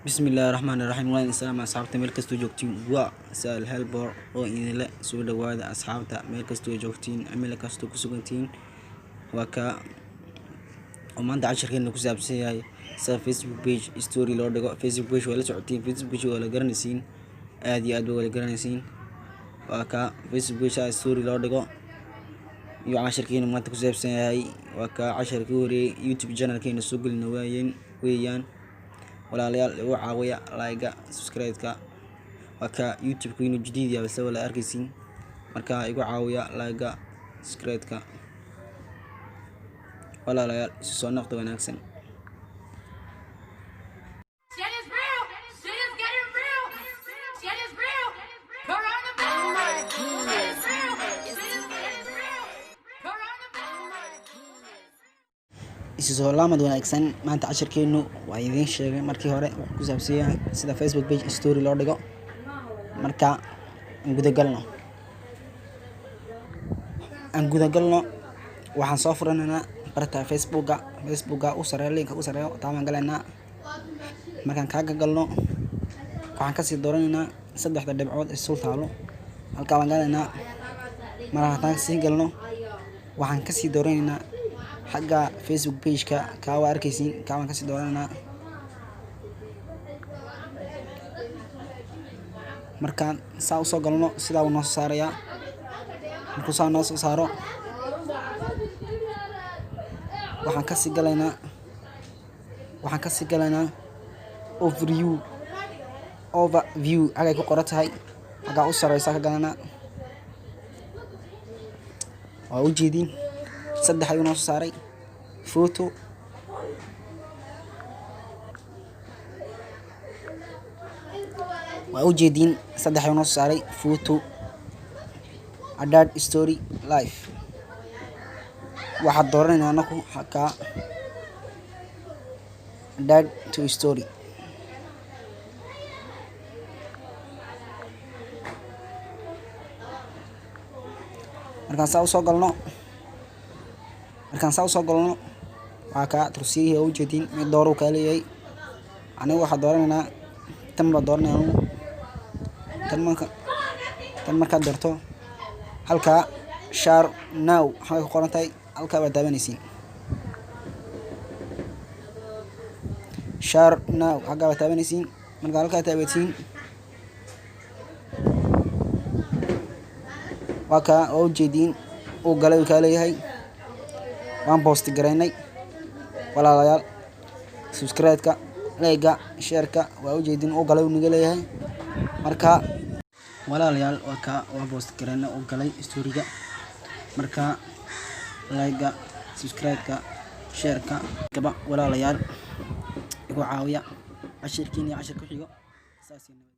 بسم الله الرحمن الرحيم وين السلام أصحابتي ملك استو جوكتين وسأل هالبور وإن لا سودا واحد أصحابته ملك استو جوكتين عمل كاستو كسوكتين وكا وما عند 10 كنا كسب سياي سا فيسبوك بيج ستوري لورد فيسبوك بيج ولا تعطين فيسبوك بيج ولا جرنسين آدي أدو ولا جرنسين وكا فيسبوك بيج ستوري لورد يو 10 كنا ما تكسب سياي وكا 10 كوري يوتيوب channel كنا سوق النوايين ويان walaalayaal igu caawiya like subscribe-ka waka YouTube-ku inuu jadiid yahay bas wala arkaysiin marka igu caawiya like subscribe-ka walaalayaal soo noqdo wanaagsan isoo laamad wanaagsan maanta casharkeenu waa idin sheegay markii hore wax ku saabsan sida Facebook page story loo dhigo marka aan guda galno waxaan soo furanaynaa barta Facebook-ga u sareeyo link u sareeyo taaman galaynaa markaan ka galno waxaan ka sii dooranaynaa saddexda dhibcood ee sul taalo halka aan galaynaa markaan sii galno waxaan ka sii dooranaynaa حاجة فيسبوك بيج كاوا أركيسين كمان كسي دورنا مركان ساو صقلنا سلا ونص ساريا مركوسا نص سارو وحن كسي قلنا overview حاجة يكون قرأت هاي حاجة أسرة يساك قلنا وأوجدين صدح يونس صاري فوتو وأوجدين صدح يونس صاري فوتو عداد ستوري لايف واحد دورنا نكو حكا عداد تو ستوري مركان ساو soo galno waa ka tursiga oo jeedin mid dooro kaleeyay aniga waxa dooranayna tan ba dooranayna tan marka doorto halka share now waxa ku qorantay halka ba taabanaysiin share now waxa ba taabanaysiin marka halka taabanaysiin waa ka oo jeedin oo galay kaleeyay waan post gareynay walaalayaal subscribe-ka like-ga share-ka waa u jeedin oo galay niga leeyahay marka walaalayaal waa post gareynay oo galay story-ga marka like-ga subscribe-ka share-ka gaba walaalayaal igu caawiya cashirkiina cashir ku xigo saasi